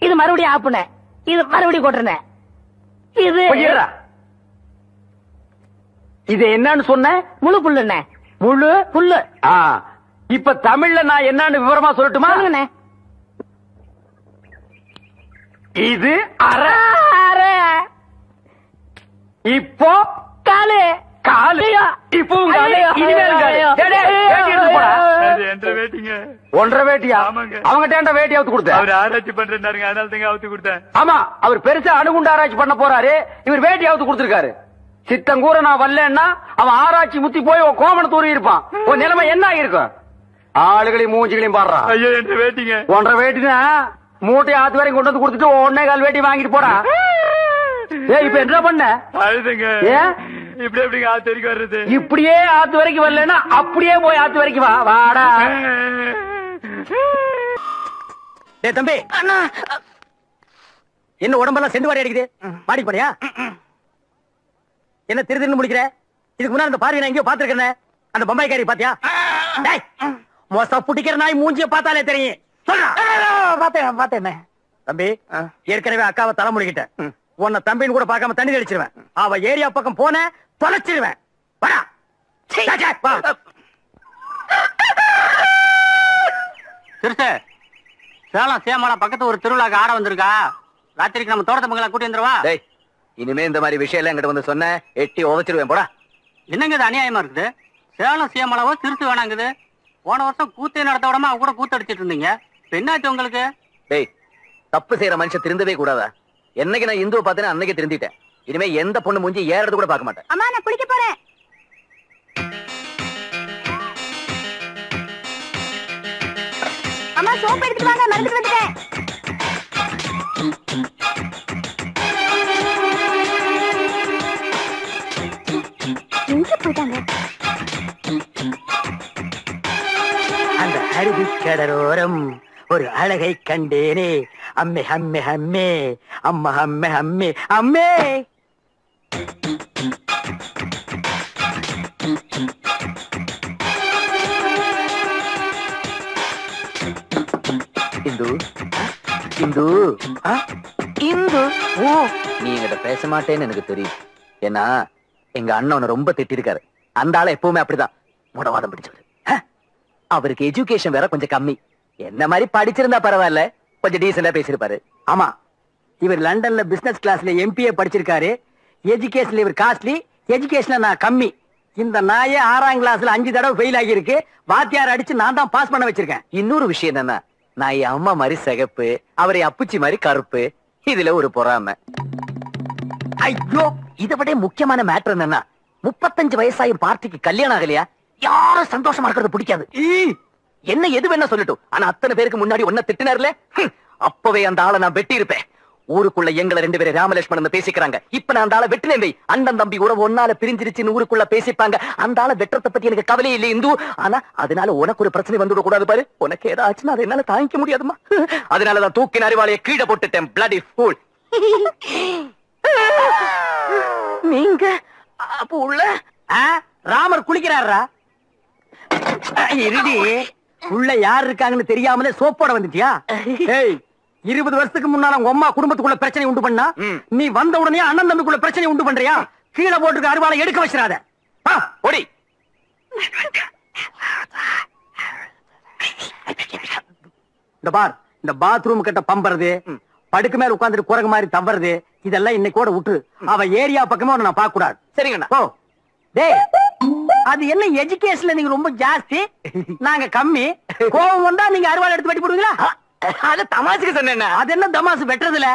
இது மறுபடியும் ஆப்புண்ணே, இது மறுபடியும் கோட்டுண்ணே. இது இது என்னன்னு சொன்ன? முழு புல்லுண்ணே. முழு புல்லு. இப்ப தமிழ்ல நான் என்னன்னு விவரமா சொல்லட்டுமா? சொல்லுங்கண்ணே. இது அரை. அரை. இப்போ காலு. காலு. இப்பவும் காலு. இனிமேல் காலு. ஒன்றரை வேட்டியா? அவங்கிட்ட வேட்டி அவுத்து கொடுத்த. அவர் ஆராய்ச்சி பண்றாருங்க, அதனால தாங்க அவுத்து கொடுத்தேன். ஆமா, அவர் பெருசா அணுகுண்டு ஆராய்ச்சி பண்ண போறாரு. இவர் வேட்டி அவுத்து கொடுத்திருக்காரு. சித்தங்கூர நான் வரலன்னா அவன் ஆராய்ச்சி முத்தி போய் கோமண தூரி இருப்பான். உன் நிலைமை என்ன ஆகிருக்கும்? ஆளுகளையும் மூஞ்சிகளையும் பாடுறான். ஐயோ, என்ற வேட்டிங்க. ஒன்றரை வேட்டினா மூட்டை ஆத்து வரைக்கும் கொண்டு வந்து கொடுத்துட்டு 1.25 வேட்டி வாங்கிட்டு போடா. ஏய், இப்ப என்ன பண்ண? அழுதுங்க. ஏன் இப்படி எப்படிங்க ஆத்து வரைக்கும் வர்றது? இப்படியே ஆத்து வரைக்கும் வரலன்னா அப்படியே போய் ஆத்து வரைக்கும் வா. வாடா. டேய் தம்பி, என்ன உடம்பெல்லாம் செண்டு வாடி அடிக்குது? மாடி போறியா? என்ன திருதின்னு முடிக்கிற? இதுக்கு முன்னாடி அந்த பார்வை நான் எங்கேயோ பாத்துருக்கேன். அந்த பம்பாய்க்காரி பாத்தியா? மோசா புட்டிக்கிற நாய் மூஞ்சிய பார்த்தாலே தெரியும். பாத்தேன் தம்பி, ஏற்கனவே அக்காவை தலை முடிக்கிட்டேன். உன்னை தம்பின்னு கூட பார்க்காம தண்ணி அடிச்சிருவேன். அவ ஏரியா பக்கம் போன தொலைச்சிருவேன். சிறுசு, சேலம் சேமலா பக்கத்து ஒரு திருவிழாக்கு ஆட வந்திருக்கா. ராத்திரிக்கு நம்ம தோட்டத்தை மங்களா கூட்டி வந்துருவா. இனிமே இந்த மாதிரி விஷயம் எல்லாம் என்கிட்ட வந்து சொன்ன எட்டி உதச்சிருவேன். போடா. என்னங்க இது அநியாயமா இருக்குது? சேலம் சேமலாவோ சிறுசு வேணாங்குது. போன வருஷம் கூத்தே நடத்த விடாம அவ கூட கூத்து அடிச்சிட்டு இருந்தீங்க. என்னாச்சு உங்களுக்கு? டேய், தப்பு செய்யற மனுஷன் திருந்தவே கூடாதா? என்னைக்கு நான் இந்துவை பார்த்தேன்னு அன்னைக்கு திருந்திட்டேன். இனிமே எந்த பொண்ணு மூஞ்சி ஏறது கூட பார்க்க மாட்டேன். அம்மா, நான் குளிக்க போறேன். அம்மா, சோப்பு எடுத்துட்டு வாங்க, மறந்துட்டு வந்துட்டேன். எங்க போயிட்டாங்க? அந்த அருவி கடலோரம் ஒரு அழகை கண்டேனே. அம்மே அம்மே அம்மே, அம்மா அம்மே அம்மே அம்மே. இந்து இந்து இந்து, நீ என்கிட்ட பேச மாட்டேன்னு எனக்கு தெரியும். ஏன்னா எங்க அண்ணன் ரொம்ப திட்டிருக்காரு. அந்த ஆள எப்பவுமே அப்படிதான் முடவாதம் பிடிச்சவர். அவருக்கு எஜுகேஷன் வேற கொஞ்சம் கம்மி. என்ன மாதிரி படிச்சிருந்தா பரவாயில்ல, கொஞ்சம் டீசெண்டா பேசிருப்பாரு. ஆமா, இவர் லண்டன்ல பிசினஸ் கிளாஸ்ல MPA படிச்சிருக்காரு. எஜுகேஷன்ல இவர் காஸ்ட்லி, எஜுகேஷன்ல நான் கம்மி. இந்த நாயே 6ஆம் கிளாஸ்ல 5 தடவை ஃபெயில் ஆகியிருக்கு. வாத்தியார் அடிச்சு நான் தான் பாஸ் பண்ண வச்சிருக்கேன். இன்னொரு விஷயம் என்னன்னா, நான் என் அம்மா மாதிரி சிகப்பு, அவரை அப்புச்சி மாதிரி கருப்பு. இதுல ஒரு பொறாமை. ஐயோ, இதை விட முக்கியமான மேட்டர் என்னன்னா, 35 வயசாயும் பார்ட்டிக்கு கல்யாணம் ஆகலையா? யாரும் சந்தோஷமா இருக்கிறது பிடிக்காது. என்ன எது வேணா சொல்லட்டும், ஆனா அத்தனை பேருக்கு முன்னாடி ஒன்ன திட்டினார்ல, அப்பவே அந்த ஆளை நான் வெட்டி இருப்பேன். ஊருக்குள்ள எங்களை 2 பேரும் ராமலட்சுமணன் பேசிக்கிறாங்க. இப்ப நான் அந்த ஆளை வெட்டினேன். அண்ணன் தம்பி உறவு ஒன்னால பிரிஞ்சிருச்சுன்னு ஊருக்குள்ள பேசிப்பாங்க. அந்த ஆளை வெட்டுறத பத்தி எனக்கு கவலை இல்லை இந்து. ஆனா அதனால உனக்கு ஒரு பிரச்சனை வந்துவிட கூடாது பாரு. உனக்கு ஏதாச்சுன்னா அதை என்னால தாங்கிக்க முடியாதுமா. அதனாலதான் தூக்கின அறிவாளைய கீழே போட்டுட்டேன். Bloody fool. நீங்க அப்ப உள்ள ராமர் குளிக்கிறாரா? இருடி, உள்ள யார் இருக்காங்கன்னு தெரியாமலே சோப்போட வந்துட்டியா? 20 வருஷத்துக்கு முன்னால உங்க அம்மா குடும்பத்துக்குள்ள பிரச்சனை உண்டு பண்ணா, நீ வந்த உடனே அண்ணன் தம்பிக்குள்ள பிரச்சனை உண்டு பண்றியா? கீழே போட்டுருக்க அருவாளை எடுக்க வச்சிடாத. ஓடி. இந்த பார், இந்த பாத்ரூம் கிட்ட பம்பறது, படுக்கு மேல உட்கார்ந்துட்டு குரங்கு மாதிரி தவறது, இதெல்லாம் இன்னைக்கு கூட விட்டு. அவ ஏரியா பக்கமே நான் பார்க்க கூடாது. சரிங்கண்ணா. ஓ டேய், அது என்ன எஜுகேஷன்ல நீங்க ரொம்ப ஜாஸ்தி, நாங்க கம்மி. கோவம் வந்தா நீங்க அருவாள் எடுத்து வெட்டி போடுவீங்களா? அது தமாசுக்கு சொன்னேன். அது என்ன தமாசு வெட்டுறதுல?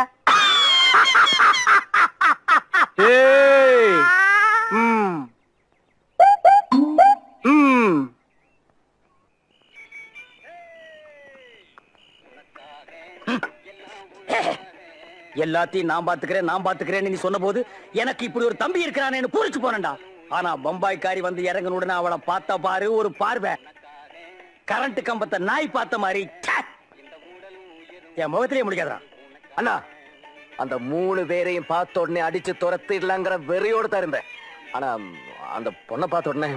எல்லாத்தையும் நான் பாத்துக்கிறேன் நீ சொன்ன போது எனக்கு இப்படி ஒரு தம்பி இருக்கிறானு பூரிச்சு போனேன்டா. ஆனா பம்பாய்க்காரி வந்து இறங்கின உடனே அவளை பார்த்தா பாரு ஒரு பார்வை, கரண்ட் கம்பத்தை நாய் பார்த்த மாதிரி என் முகத்திலேயே முடிக்காதா. அண்ணா, அந்த 3 பேரையும் பார்த்த உடனே அடிச்சு துரத்திடலாங்கிற வெறியோடு தான் இருந்தேன். ஆனா அந்த பொண்ணை பார்த்த உடனே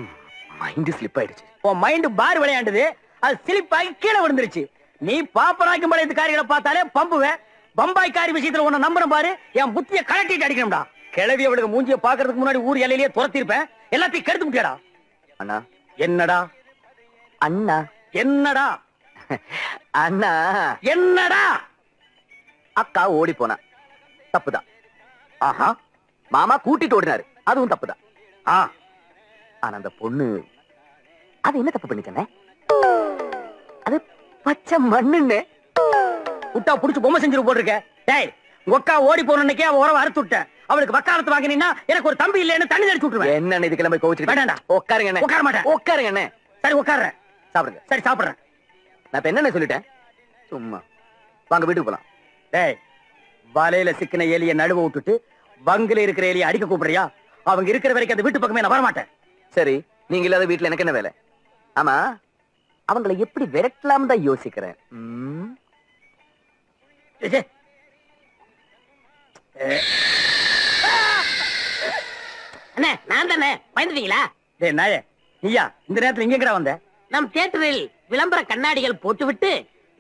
மைண்ட் ஸ்லிப் ஆயிடுச்சு. உன் மைண்ட் பார் விளையாண்டது, அது ஸ்லிப் ஆகி கீழே விழுந்துருச்சு. நீ பாப்பராக்கும் பழையத்துக்காரிகளை பார்த்தாலே பம்புவேன். பம்பாய்க்காரி விஷயத்துல உன்னை நம்புறேன் பாரு, என் புத்திய கலட்டிட்டு அடிக்கணும்டா. கிளவி அவளுக்கு மூஞ்சிய பாக்குறதுக்கு முன்னாடி ஊர் எல்லையிலேயே துரத்திருப்பேன். எல்லாத்தையும் கெடுத்து விட்டியாடா. அண்ணா. என்னடா அண்ணா? என்னடா அண்ணா? என்னடா? அக்கா ஓடி போனா தப்புதான். ஆஹா, மாமா கூட்டிட்டு ஓடினாரு, அதுவும் தப்புதான். ஆனா அந்த பொண்ணு அது என்ன தப்பு பண்ணிச்சே? அது பச்சை மண்ணுன்னு விட்டா புடிச்சு பொம்மை செஞ்சு போட்டிருக்க. டேய், ஒக்கா ஓடி போனே அவ உறவை அறுத்து விட்ட. அவளுக்கு வக்காலத்து வாங்கினா எனக்கு ஒரு தம்பி இல்லைன்னு தண்ணி தெளிச்சு விட்டுருவேன். என்ன இது கிளம்பி கோவிச்சுட்டு வேண்டாம்டா. உட்காருங்க. உட்கார மாட்டேன். உட்காருங்க. சரி உட்கார்றேன். சாப்பிடுங்க. சரி சாப்பிடுறேன். நான் இப்ப என்ன சொல்லிட்டேன்? சும்மா வாங்க வீட்டுக்கு போலாம். டேய், வலையில சிக்கின எலிய நடுவ விட்டுட்டு வங்கில இருக்கிற எலிய அடிக்க கூப்பிடுறியா? அவங்க இருக்கிற வரைக்கும் அந்த வீட்டு பக்கமே நான் வரமாட்டேன். சரி, நீங்க இல்லாத வீட்டுல எனக்கு என்ன வேலை? ஆமா, அவங்களை எப்படி விரட்டலாம் தான் யோசிக்கிறேன். அண்ணே, நான் தானே. பயந்துட்டீங்களா? டேய் நாயே, நீயா இந்த நேரத்துல இங்க வந்த? நம் தியேட்டரில் விளம்பர கண்ணாடிகள் போட்டுவிட்டு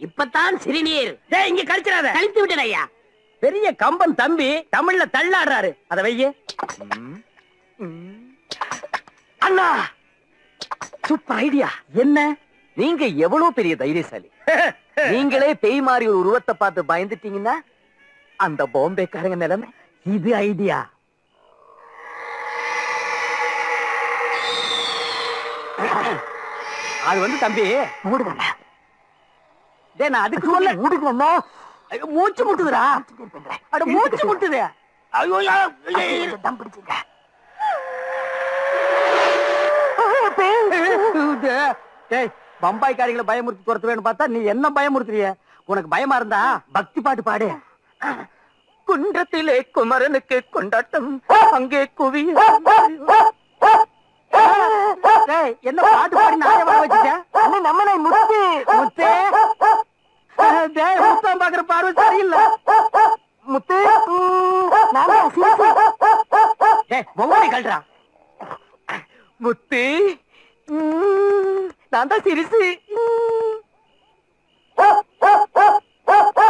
இப்பதான் சிறுநீர் இங்க கழிச்சிடாத. கழித்து விட்டேன் ஐயா. பெரிய கம்பன் தம்பி தமிழ்ல தள்ளாடுறாரு, அத வையே. அண்ணா, சூப்பர் ஐடியா. என்ன? நீங்க எவ்வளவு பெரிய தைரியசாலி. நீங்களே பேய் மாதிரி ஒரு உருவத்தை பார்த்து பயந்துட்டீங்கன்னா அந்த பாம்பேக்காரங்க நிலைமை. இது ஐடியா. அது வந்து தம்பி மூடுங்க. நான் அதுக்கு சொல்ல மூடுங்க. மூச்சு முட்டுதுடா. அட மூச்சு முட்டுது. ஐயோ தம் பிடிச்சுங்க. டேய், பம்பாய்க்காரிகளை பயமுறுத்தி துரத்துவேன்னு பார்த்தா நீ என்ன பயமுறுத்துறிய? உனக்கு பயமா இருந்தா பக்தி பாட்டு பாடு. குன்றத்திலே குமரனுக்கு கொண்டாட்டம், அங்கே குவி. என்ன பாட்டு பாடி நாய வர வச்சுட்டேன்? நம்மளை முத்து முத்தே. முத்தம் பாக்குற பார்வை சரியில்லை. முத்து ஒவ்வொரு கல்றா. முத்து நான் தான் சிரிசு.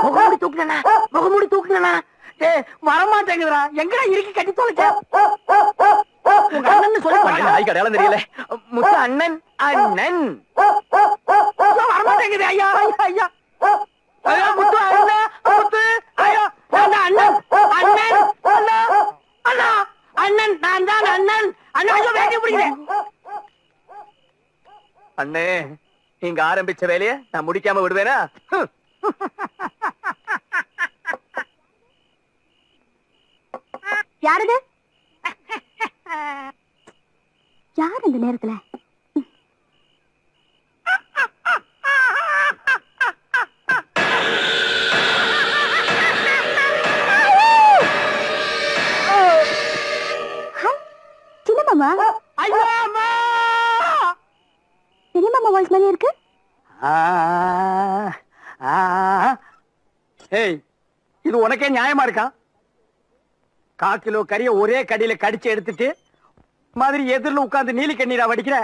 முகமூடி தூக்குனா, முகமூடி தூக்குனா. வரமாட்டேங்குதுடா. எங்கடா இறுக்கி கட்டி தொலைச்ச? உங்க அண்ணன் சொல்லி நாய்க்கு அடையாளம் தெரியல. முத்து அண்ணன் அண்ணன் வரமாட்டேங்குது. ஐயா ஐயா ஐயா முத்து அண்ணன் முத்து ஐயா அண்ணன் அண்ணன் அண்ணா அண்ணா அண்ணன் நான் தான் அண்ணன் அண்ணன் ஐயோ வேட்டி பிடிக்கிறேன். அண்ணே நீங்க ஆரம்பிச்ச வேலைய நான் முடிக்காம விடுவேனா? யாருது? யார் இந்த நேரத்துல? சின்னம்மா சின்னம்மா வாய்ஸ் மாதிரி இருக்கு. இது உனக்கே நியாயமா இருக்கா? 1/4 கிலோ கறிய ஒரே கடியில கடிச்சு எடுத்துட்டு மாதிரி எதிரில உட்கார்ந்து நீலி கண்ணீரா வடிக்கிற.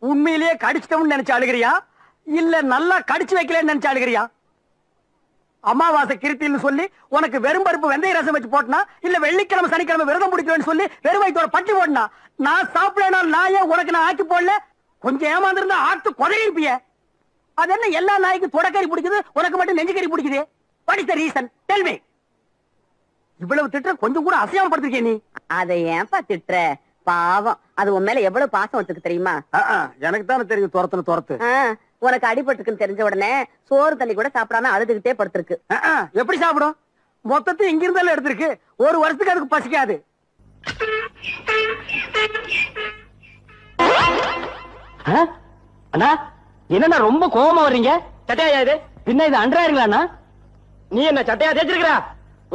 உண்மையிலேயே கடிச்சிட்டோம்னு நினைச்சு அழுகிறியா இல்ல நல்லா கடிச்சு வைக்கலன்னு நினைச்சு அழுகிறியா? அமாவாசை கிருத்தின்னு சொல்லி உனக்கு வெறும் பருப்பு வெந்தய ரசம் வச்சு போட்டனா இல்ல வெள்ளிக்கிழமை சனிக்கிழமை விரதம் பிடிக்கிறேன்னு சொல்லி வெறும் வயிற்றோட பட்டி போட்டனா? நான் சாப்பிடனா நாயே உனக்கு நான் ஆக்கி போடல. கொஞ்சம் ஏமாந்திருந்தா ஆட்டு கொதறிப்பிய. அது என்ன எல்லா நாய்க்கு தொடக்கறி பிடிக்குது உனக்கு மட்டும் நெஞ்சுக்கறி பிடிக்குது? What is the reason? Tell me. இவ்வளவு திட்டுற கொஞ்சம் கூட அசையாம படுத்திருக்கே நீ. அதை ஏன்பா திட்டுற? பாவம், அது உன் மேல எவ்வளவு பாசம் வச்சிருக்கு தெரியுமா? எனக்கு தானே தெரியும் துரத்துன்னு துரத்து. உனக்கு அடிபட்டுக்குன்னு தெரிஞ்ச உடனே சோறு தண்ணி கூட சாப்பிடாம அழுதுகிட்டே படுத்திருக்கு. எப்படி சாப்பிடும்? மொத்தத்தை இங்க இருந்தாலும் எடுத்திருக்கு. ஒரு வருஷத்துக்கு அதுக்கு பசிக்காது. அண்ணா என்ன ரொம்ப கோபமா வர்றீங்க? சட்டையா இது? பின்ன இது அன்றாயிருங்களா? நீ என்ன சட்டையா தேய்ச்சிருக்கிறா?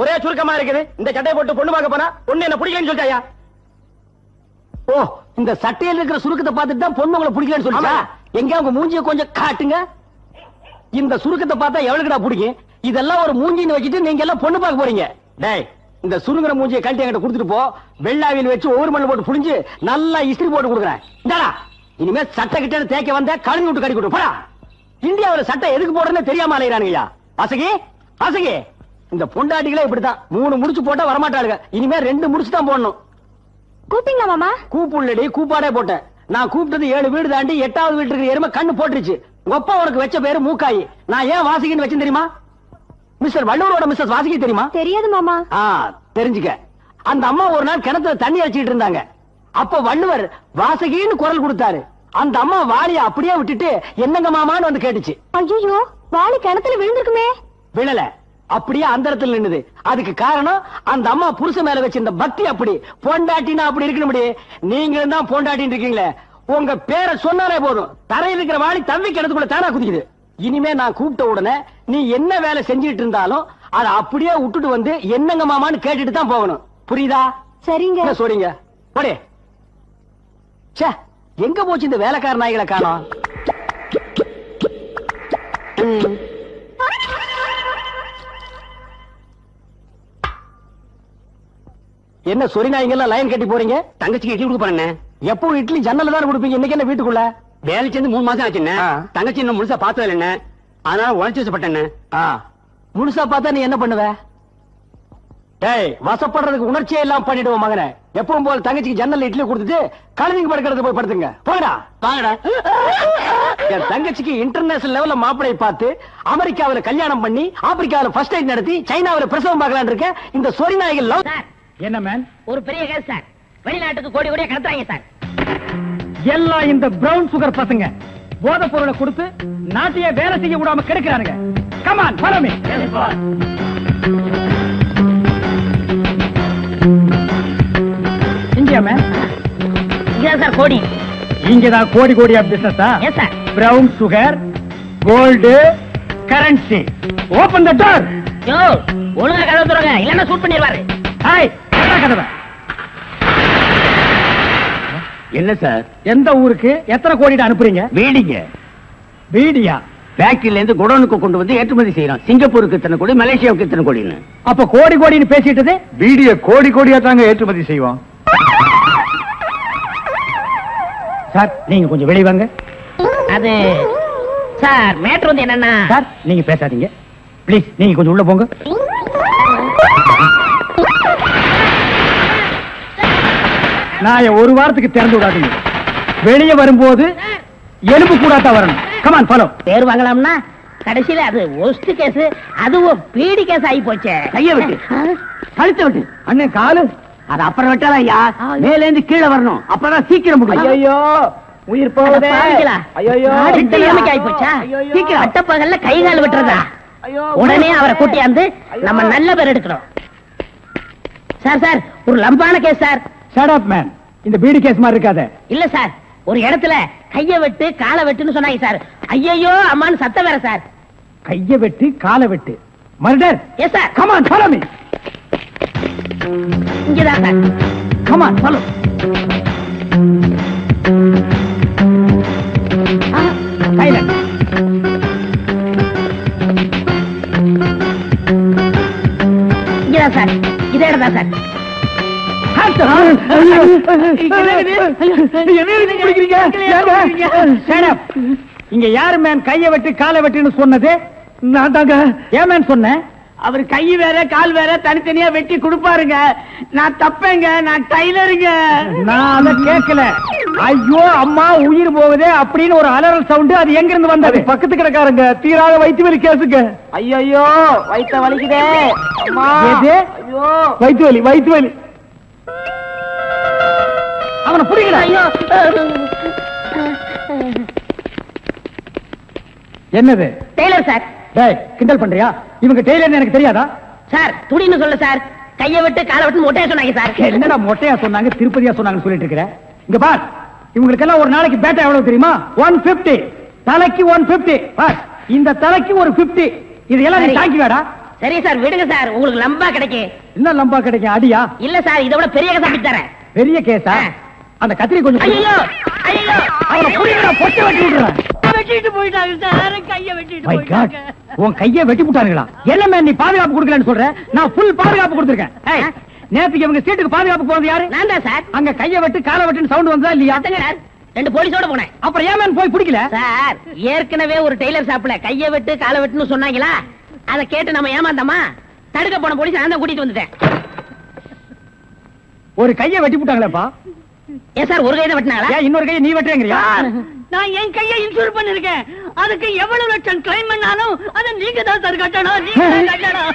ஒரே சுருக்கமா இருக்குது. இந்த சட்டையை போட்டு பொண்ணு பார்க்க போனா பொண்ணு என்ன பிடிக்கலன்னு சொல்லிட்டாயா? ஓ, இந்த சட்டையில இருக்கிற சுருக்கத்தை பார்த்துட்டு தான் பொண்ணு உங்களை பிடிக்கலன்னு சொல்லிட்டா? எங்க உங்க மூஞ்சிய கொஞ்சம் காட்டுங்க. இந்த சுருக்கத்தை பார்த்தா எவ்வளவுடா பிடிக்கும்? இதெல்லாம் ஒரு மூஞ்சின்னு வச்சுட்டு நீங்க எல்லாம் பொண்ணு பார்க்க போறீங்க. டேய், இந்த சுருங்குற மூஞ்சியை கழட்டி என்கிட்ட கொடுத்துட்டு போ. வெள்ளாவில் வச்சு ஒவ்வொரு மண்ணு போட்டு புளிஞ்சு நல்லா இஸ்திரி போட்டு கொடுக்குறேன். இந்தாடா, இனிமே சட்டை கிட்ட தேய்க்க வந்த கழுவி விட்டு கடி கொடுப்பா. இந்தியாவில் சட்டை எதுக்கு போடுறதுன்னு தெரியாம அலையிறானுங்கய்யா. வாசகி வாசகி, இந்த பொண்டாட்டிகளே இப்படித்தான். 3 முடிச்சு போட்டா வரமாட்டாளுங்க. இனிமே 2 முடிச்சு தான் போடணும். கூப்பிட்டீங்களா மாமா? கூப்புள்ளடி, கூப்பாடே போட்டேன். நான் கூப்பிட்டது 7 வீடு தாண்டி 8வது வீட்டுக்கு எருமை கண்ணு போட்டுருச்சு. உங்க அப்பா உனக்கு வச்ச பேரு மூக்காயி. நான் ஏன் வாசகின்னு வச்சேன் தெரியுமா? மிஸ்டர் வள்ளுவரோட மிஸ்ஸஸ் வாசகி தெரியுமா? தெரியாது மாமா. தெரிஞ்சுக்க. அந்த அம்மா ஒரு நாள் கிணத்துல தண்ணி அடிச்சிட்டு இருந்தாங்க. அப்ப வள்ளுவர் வாசகின்னு குரல் கொடுத்தாரு. அந்த அம்மா வாளிய அப்படியே விட்டுட்டு என்னங்க மாமான்னு வந்து கேட்டுச்சு. ஐயோ, வாளி கிணத்துல விழுந்திருக்குமே. விழல, அப்படியே அந்த இடத்துல நின்னுது. அதுக்கு காரணம் அந்த அம்மா புருஷன் மேல வச்சிருந்த பக்தி. அப்படி பொண்டாட்டினா அப்படி இருக்கணும். நீங்களும் தான் பொண்டாட்டின்னு இருக்கீங்களே. உங்க பேரை சொன்னாலே போதும், தரையில் இருக்கிற வாளி தம்பி கிணத்துக்குள்ள தானா குதிக்குது. இனிமே நான் கூப்பிட்ட உடனே நீ என்ன வேலை செஞ்சிட்டு இருந்தாலும் அதை அப்படியே விட்டுட்டு வந்து என்னங்க மாமான்னு கேட்டுட்டு தான் போகணும். புரியுதா? சரிங்க. சொல்றீங்க போடே. எங்க போச்சு இந்த வேலைக்கார நாய்களை காணோம்? என்ன சொரி நாய்ங்க லைன் கட்டி போறீங்க? தங்கச்சிக்கு இட்லி கொடுக்க போறேன். எப்பவும் இட்லி ஜன்னல தான் கொடுப்பீங்க. இன்னைக்கு என்ன வீட்டுக்குள்ள? வேலை சேர்ந்து 3 மாசம் ஆச்சுண்ணே. தங்கச்சி இன்னும் முழுசா பார்த்தது என்ன, அதனால உழைச்சு வச்சப்பட்டேன்னு. முழுசா பார்த்தா நீ என்ன பண்ணுவ? டேய், வசப்படுறதுக்கு உணர்ச்சியே எல்லாம் பண்ணிடுவோம் மகனே. எப்பவும் போல தங்கச்சிக்கு ஜன்னல் இட்லி கொடுத்துட்டு கழுவிங்க படுக்கிறது போய் படுத்துங்க. போடா வாங்கடா. என் தங்கச்சிக்கு இன்டர்நேஷனல் லெவல்ல மாப்பிளை பார்த்து அமெரிக்காவில கல்யாணம் பண்ணி ஆப்பிரிக்காவில ஃபர்ஸ்ட் எய்ட் நடத்தி சைனாவில பிரசவம் பார்க்கலான்னு இருக்க இந்த சொரி நாய்கள் லவ். என்ன மேன்? ஒரு பெரிய கேஸ் சார். வெளிநாட்டுக்கு கோடி கோடியா கடத்துறாங்க சார். எல்லாம் இந்த பிரவுன் சுகர் பசங்க போதை பொருளை கொடுத்து நாட்டையே வேலை செய்ய விடாம கெடுக்கிறானுங்க. Come on, follow me. இங்க மேன், இங்க சார் கோடி. இங்கதான் கோடி கோடியா பிசினஸா? Yes sir. Brown sugar, gold, currency. Open the door. Yo, ஒழுங்கா கதவை திறங்க, இல்லன்னா ஷூட் பண்ணிடுவாரு. ஹாய், கதவை. என்ன சார்? எந்த ஊருக்கு எத்தனை கோடி அனுப்புறீங்க? வீடிங்க. வீடியா? ஃபேக்டரியில இருந்து குடோனுக்கு கொண்டு வந்து ஏற்றுமதி செய்யறோம். சிங்கப்பூருக்கு இத்தனை கோடி, மலேசியாவுக்கு இத்தனை கோடின்னு. அப்ப கோடி கோடின்னு பேசிட்டது? வீடிய கோடி கோடியா தாங்க ஏற்றுமதி செய்வோம். சார், நீங்க கொஞ்சம் வெளிய வாங்க. அது சார், மேட்டர் வந்து என்னன்னா சார், நீங்க பேசாதீங்க ப்ளீஸ். நீங்க கொஞ்சம் உள்ள போங்க. நான் ஒரு வாரத்துக்கு திறந்து விடாதீங்க. வெளியே வரும்போது எலும்பு கூடாதான் வரணும். Come on follow. பேர் வாங்கலாம்னா கடைசியில அது ஒஸ்ட் கேஸ், அதுவும் பீடி கேஸ் ஆகி போச்சே. கைய விட்டு கழுத்த விட்டு. அண்ணன் காலு அது அப்புறம் விட்டாரா ஐயா, மேல இருந்து கீழே வரணும், அப்பதான் சீக்கிரம் முடியும். ஐயோ உயிர் போகுதே. ஐயோ இந்த நிலைமைக்கு ஆகி போச்சா? சீக்கிரம் அட்டப்பகல்ல கை கால் விட்டுறதா? உடனே அவரை கூட்டியாந்து நம்ம நல்ல பேர் எடுக்கணும். சார் சார் ஒரு லம்பான case sir. Shut up man. இந்த பீடி கேஸ் மாதிரி இருக்காத. இல்ல சார், ஒரு இடத்துல கைய வெட்டு காலை வெட்டுன்னு சொன்னாங்க சார். ஐயோ அம்மான்னு சத்தம் வேற சார். கைய வெட்டு காலை வெட்டு murder. Yes sir. Come on follow me. இங்கதான் sir. Come on follow. Silent. இங்கதான் சார். இதே இடம் தான் சார். இங்க யாரு மேன் கைய வெட்டு காலை வெட்டுன்னு சொன்னது? நான் தாங்க. ஏன் மேன் சொன்னேன்? அவர் கை வேற கால் வேற தனித்தனியா வெட்டி கொடுப்பாருங்க. நான் தப்பேங்க, நான் டைலருங்க. நான் அத கேட்கல. ஐயோ அம்மா உயிர் போகுதே அப்படின்னு ஒரு அலறல் சவுண்ட். அது எங்க இருந்து வந்தது? பக்கத்து கிடக்காரங்க தீராத வயிற்று வலி கேசுங்க. ஐயோ வயித்த வலிக்குதே. அம்மா ஐயோ வயிற்று வலி வயிற்று வலி. அவனை புரியுங்க. ஐயோ என்னது? Tailor sir. டேய் கிண்டல் பண்றியா? இவங்க டெய்லர்னு எனக்கு தெரியாதா? சார் துணின்னு சொல்ல சார். கைய விட்டு காலை விட்டு மொட்டையா சொன்னாங்க சார். என்னடா மொட்டையா சொன்னாங்க திருப்பதியா சொன்னாங்கன்னு சொல்லிட்டு இருக்கிற? இங்க பார், இவங்களுக்கெல்லாம் ஒரு நாளைக்கு பேட்டா எவ்வளவு தெரியுமா? 150. தலைக்கு 150. பார், இந்த தலைக்கு ஒரு 50. இதெல்லாம் நீ தாங்கி வேடா. சரி சார் விடுங்க சார், உங்களுக்கு லம்பா கிடைக்கும். என்ன லம்பா கிடைக்கும்? அடியா? இல்ல சார், இதை விட பெரிய கேஸ் அப்படி தரேன். பெரிய கேஸா? அந்த கத்திரி கொஞ்சம். ஐயோ ஐயோ அவனை புரியுடா, பொட்டை வெட்டி விடுறேன். வெட்டிட்டு போயிட்டாங்க சார். கைய வெட்டிட்டு மை காட், உன் கையை வெட்டி விட்டானுங்களா? என்ன மேன் நீ பாதுகாப்பு கொடுக்கலன்னு சொல்ற? நான் ஃபுல் பாதுகாப்பு கொடுத்திருக்கேன். ஏய், நேத்துக்கு இவங்க சீட்டுக்கு பாதுகாப்பு போனது யாரு? நான் தான் சார். அங்க கையை வெட்டு காலை வெட்டுன்னு சவுண்ட் வந்ததா இல்லையா? சார் 2 போலீஸோட போனேன். அப்புறம் ஏன் மேன் போய் பிடிக்கல? சார் ஏற்கனவே ஒரு டெய்லர் ஷாப்ல கைய வெட்டு காலை வெட்டுன்னு சொன்னாங்களா, அதை கேட்டு நம்ம ஏமாந்தோமா? தடுக்க போன போலீஸ் நான் தான் கூட்டிட்டு வந்துட்டேன். ஒரு கையை வெட்டி விட்டாங்களேப்பா. ஏன் சார் ஒரு கையை வெட்டினாங்களா? ஏன் இன்னொரு கையை நீ வெட்டுறேங்கறியா? நான் என் கையை இன்சூர் பண்ணிருக்கேன். அதுக்கு எவ்வளவு லட்சம் கிளைம் பண்ணாலும் அதை நீங்க தான் சார் கட்டணும். நீங்க தான் கட்டணும்.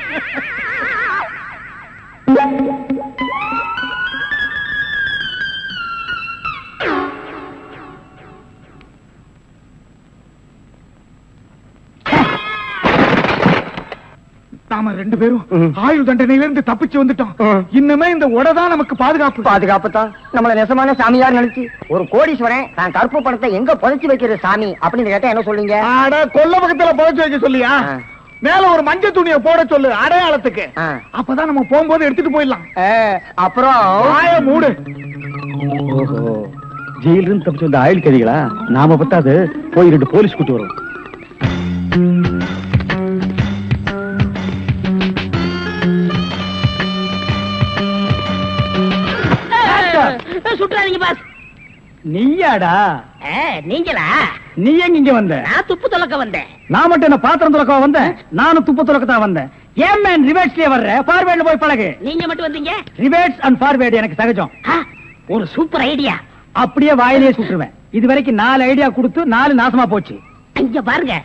நாம 2 பேரும் ஆயுள் தண்டனையில இருந்து தப்பிச்சு வந்துட்டோம். இன்னுமே இந்த உடதான் நமக்கு பாதுகாப்பு. பாதுகாப்பு தான். நம்மள நெசமான சாமியார் நினைச்சு ஒரு கோடீஸ்வரன் நான் கருப்பு பணத்தை எங்க புதைச்சு வைக்கிற சாமி அப்படின்னு கேட்டா என்ன சொல்லுங்க? ஆட கொல்ல பக்கத்துல புதைச்சு வைக்க சொல்லியா? மேல ஒரு மஞ்சள் துணியை போட சொல்லு அடையாளத்துக்கு. அப்பதான் நம்ம போகும்போது எடுத்துட்டு போயிடலாம். அப்புறம் ஆய மூடு. ஓஹோ, ஜெயில இருந்து தப்பிச்சு வந்த ஆயுள் கைதிகளா? நாம பத்தாது போய் 2 போலீஸ் கூட்டி வரும். சுற்றாதீங்க பாஸ். நீயாடா? நீங்களா? நீ எங்க இங்க வந்த? நான் துப்பு துலக்க வந்தேன். நான் மட்டும் என்ன பாத்திரம் துலக்க வந்தேன்? நானும் துப்பு துலக்கத்தான் வந்தேன். ஏன் மேன் ரிவர்ஸ்லயே வர்ற? ஃபார்வேர்ட்ல போய் பழகு. நீங்க மட்டும் வந்தீங்க? ரிவர்ஸ் அண்ட் ஃபார்வேர்ட் எனக்கு சகஜம். ஒரு சூப்பர் ஐடியா. அப்படியே வாயிலே சுற்றுவேன். இது வரைக்கும் 4 ஐடியா கொடுத்து 4 நாசமா போச்சு. இங்க பாருங்க,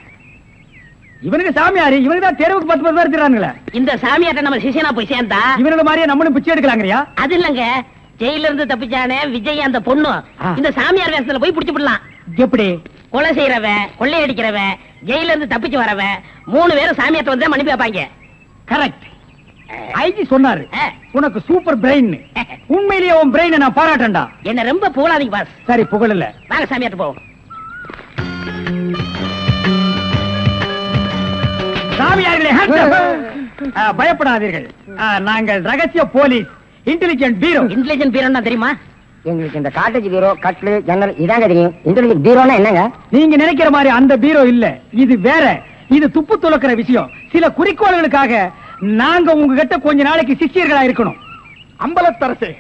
இவனுக்கு சாமியாரு, இவனுக்கு தான் தெருவுக்கு 10 பேர் இருக்கிறாங்களே. இந்த சாமியார்ட்ட நம்ம சிஷியனா போய் சேர்ந்தா இவனோட மாதிரியே நம்மளும் பிச்சை எடுக்கலாங்கறியா? அது இல்லங்க, ஜெயில இருந்து தப்பிச்சானே விஜய் அந்த பொண்ணு, இந்த சாமியார் வேஷத்துல போய் புடிச்சு விடலாம். எப்படி? கொலை செய்யறவன், கொள்ளையடிக்கிறவன், ஜெயில இருந்து தப்பிச்சு வரவன் 3 பேரும் சாமியார்ட்ட வந்து மன்னிப்பு வைப்பாங்க. கரெக்ட். ஐஜி சொன்னாரு உனக்கு சூப்பர் பிரெயின். உண்மையிலேயே உன் பிரெயினை நான் பாராட்டேன்டா. என்ன ரொம்ப புகழாதீங்க பாஸ். சரி புகழல, வாங்க சாமியார்ட்ட போவோம். சாமியார்களே பயப்படாதீர்கள். நாங்கள் ரகசிய போலீஸ், இன்டெலிஜென்ட் பீரோ. இன்டெலிஜென்ட் பீரோன்னா தெரியுமா? எங்களுக்கு இந்த காட்டேஜ் பீரோ, கட்லு, ஜன்னல் இதாங்க தெரியும். இன்டெலிஜென்ட் பீரோனா என்னங்க? நீங்க நினைக்கிற மாதிரி அந்த பீரோ இல்ல, இது வேற. இது துப்பு துலக்கிற விஷயம். சில குறிக்கோள்களுக்காக நாங்க உங்ககிட்ட கொஞ்ச நாளைக்கு சிஷ்யர்களா இருக்கணும். அம்பலத்தரசே,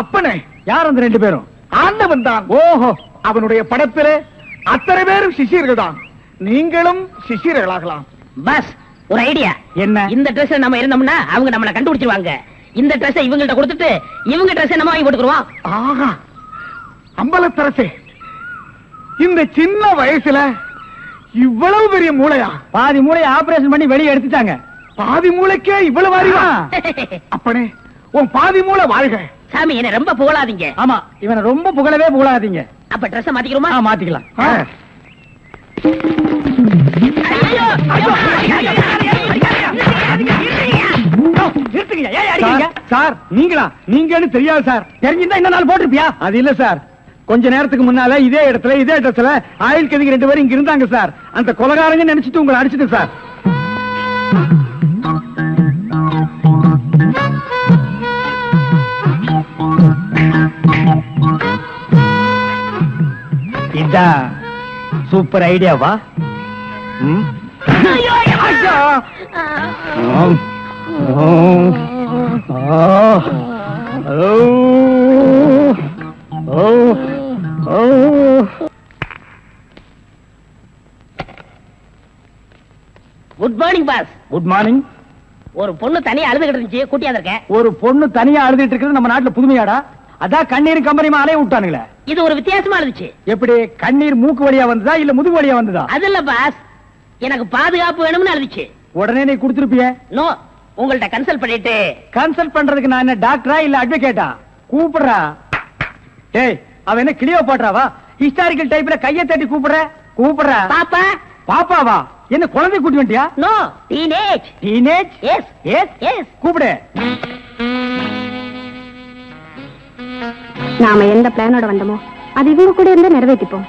அப்பனே, யார் அந்த 2 பேரும்? ஆண்டவன் தான். ஓஹோ, அவனுடைய படத்திலே அத்தனை பேரும் சிஷியர்கள் தான். நீங்களும் சிஷியர்களாகலாம். பாஸ் ஒரு ஐடியா. என்ன? இந்த ட்ரெஸ் நம்ம இருந்தோம்னா அவங்க நம்மள கண்டுபிடிச்சிருவாங்க. இந்த ட்ரெஸ் இவங்கள்ட்ட கொடுத்துட்டு இவங்க ட்ரெஸ் நம்ம வாங்கி போட்டுக்குருவோம். ஆஹா, அம்பலத்தரசே, இந்த சின்ன வயசுல இவ்வளவு பெரிய மூளையா? பாதி மூளையை ஆபரேஷன் பண்ணி வெளியே எடுத்துட்டாங்க. பாதி மூளைக்கே இவ்வளவு அறிவா? அப்பனே, உன் பாதி மூளை வாழ்க. சாமி, என்ன ரொம்ப புகழாதீங்க. ஆமா, இவனை ரொம்ப புகழவே புகழாதீங்க. அப்ப ட்ரெஸ் மாத்திக்கிறோமா? மாத்திக்கலாம். சார், நீங்கன்னு தெரியாது சார். தெரிஞ்சிருந்தா இந்த நாள் போட்டிருப்பியா? அது இல்ல சார், கொஞ்ச நேரத்துக்கு முன்னால இதே இடத்துல இதே இடத்துல ஆயுள் கதிக்கு 2 பேரும் இங்க இருந்தாங்க சார். அந்த கொலகாரங்க நினைச்சிட்டு உங்களை அடிச்சிட்டு சார். இதான் சூப்பர் ஐடியாவா? Good morning boss. Good morning. ஒரு பொண்ணு தனியா அழுதுகிட்டு இருந்துச்சு, கூட்டியா இருக்கேன். ஒரு பொண்ணு தனியா அழுதுட்டு இருக்கிறது நம்ம நாட்டுல புதுமையாடா? அதான் கண்ணீர் கம்பெனிமா அலைய விட்டானுங்களே. இது ஒரு வித்தியாசமா இருந்துச்சு. எப்படி? கண்ணீர் மூக்கு வழியா வந்ததா இல்ல முதுகு வழியா வந்ததா? அது இல்ல பாஸ், எனக்கு பாதுகாப்பு வேணும்னு அழுதுச்சு. உடனே நீ கொடுத்துருப்பிய? நோ, உங்கள்ட்ட கன்சல்ட் பண்ணிட்டு. கன்சல்ட் பண்றதுக்கு நான் என்ன டாக்டரா இல்ல அட்வொகேட்டா? கூப்பிடுறா. டேய், அவ என்ன கிளியோ பாட்றாவா? ஹிஸ்டாரிக்கல் டைப்ல கையை தட்டி கூப்பிடுறா. பாப்பா. பாப்பாவா? என்ன குழந்தை கூட்டி வந்துட்டியா? No, teenage. Teenage? Yes yes yes. கூப்பிடு. நாம எந்த பிளானோட வந்தோமோ அது இவங்க கூட இருந்து நிறைவேற்றிப்போம்.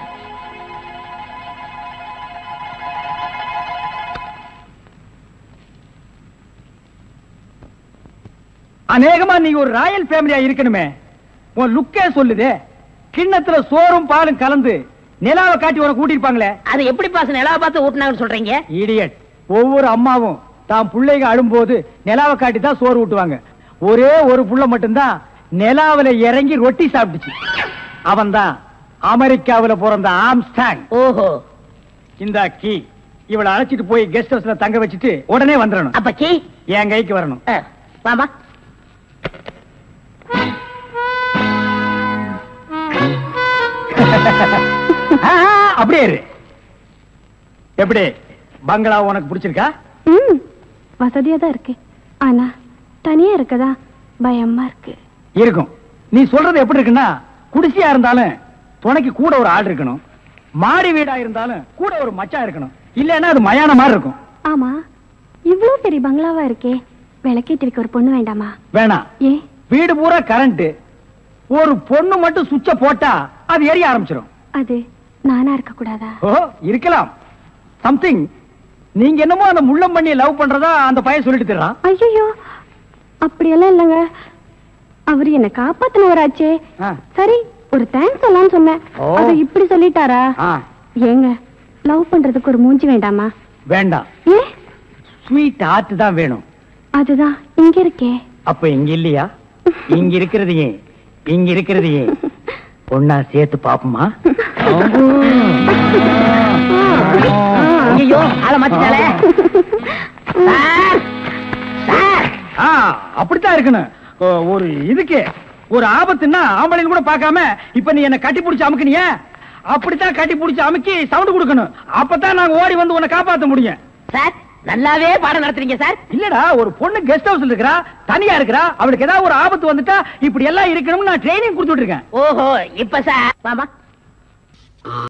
அநேகமா நீங்க ஒரு ராயல் ஃபேமிலியா இருக்கணுமே. உன் லுக்கே சொல்லுதே. கிண்ணத்துல சோறும் பாலும் கலந்து நிலாவை காட்டி உன கூட்டிருப்பாங்களே. அது எப்படி பாஸ் நிலாவை பார்த்து ஊட்டினாங்கன்னு சொல்றீங்க? இடியட். ஒவ்வொரு அம்மாவும் தான் பிள்ளைங்க அழும்போது நிலாவை காட்டி தான் சோறு ஊட்டுவாங்க. ஒரே ஒரு புள்ள மட்டும்தான் நிலாவில இறங்கி ரொட்டி சாப்பிட்டுச்சு. அவன் தான் அமெரிக்காவில பிறந்த ஆம்ஸ்டாங். ஓஹோ. இந்த கீ இவளை அழைச்சிட்டு போய் கெஸ்ட் ஹவுஸ்ல தங்க வச்சுட்டு உடனே வந்துடணும். அப்ப கீ என் கைக்கு வரணும். வாமா. அப்படியே இரு. எப்படி பங்களா உனக்கு பிடிச்சிருக்கா? வசதியா தான் இருக்கு, ஆனா தனியா இருக்கதா பயமா இருக்கு. இருக்கும். நீ சொல்றது எப்படி இருக்குன்னா, குடிசையா இருந்தாலும் துணைக்கு கூட ஒரு ஆள் இருக்கணும், மாடி வீடா இருந்தாலும் கூட ஒரு மச்சான் இருக்கணும். இல்லன்னா அது மயான மாதிரி இருக்கும். ஆமா, இவ்வளவு பெரிய பங்களாவா இருக்கே, விளக்கேற்றிருக்க ஒரு பொண்ணு வேண்டாமா? வேணாம். ஏ? வீடு பூரா கரண்ட், ஒரு பொண்ணு மட்டும் சுவிட்ச போட்டா அது எரிய ஆரம்பிச்சிடும். அது நானா இருக்க கூடாதா? ஓ, இருக்கலாம். சம்திங். நீங்க என்னமோ அந்த முள்ளம் பண்ணி லவ் பண்றதா அந்த பையன் சொல்லிட்டு தர்றான். ஐயோ, அப்படியெல்லாம் இல்லங்க. அவரு என்ன காப்பாத்தினவராச்சே. சரி, ஒரு தேங்க்ஸ் சொல்லலாம்னு சொன்னேன். அது இப்படி சொல்லிட்டாரா? ஏங்க, லவ் பண்றதுக்கு ஒரு மூஞ்சி வேண்டாமா? வேண்டாம். ஏ? ஸ்வீட் ஹார்ட் தான் வேணும். அதுதான் இங்க இருக்கே. அப்ப இங்க இல்லையா? இங்க இருக்கிறதையே இங்க இருக்கிறதையே ஒன்னா சேர்த்து பாப்போமா? ஐயோ, ஆள மாத்திட்டாளே. அப்படித்தான் இருக்கணும். ஒரு இதுக்கு ஒரு ஆபத்துன்னா ஆம்பளைன்னு கூட பார்க்காம இப்ப நீ என்ன கட்டி பிடிச்சு அமுக்கினிய, அப்படித்தான் கட்டி பிடிச்சு அமுக்கி சவுண்ட் கொடுக்கணும். அப்பதான் நாங்க ஓடி வந்து உன்னை காப்பாத்த முடியும். சார், நல்லாவே பாடம் நடத்துறீங்க சார். இல்லடா, ஒரு பொண்ணு கெஸ்ட் ஹவுஸ்ல இருக்கறா, தனியா இருக்கறா, அவளுக்கு ஏதாவது ஒரு ஆபத்து வந்துட்டா இப்படி எல்லாம் இருக்கணும்னு நான் ட்ரைனிங் கொடுத்துட்டு இருக்கேன். ஓஹோ, இப்ப சார் வாமா.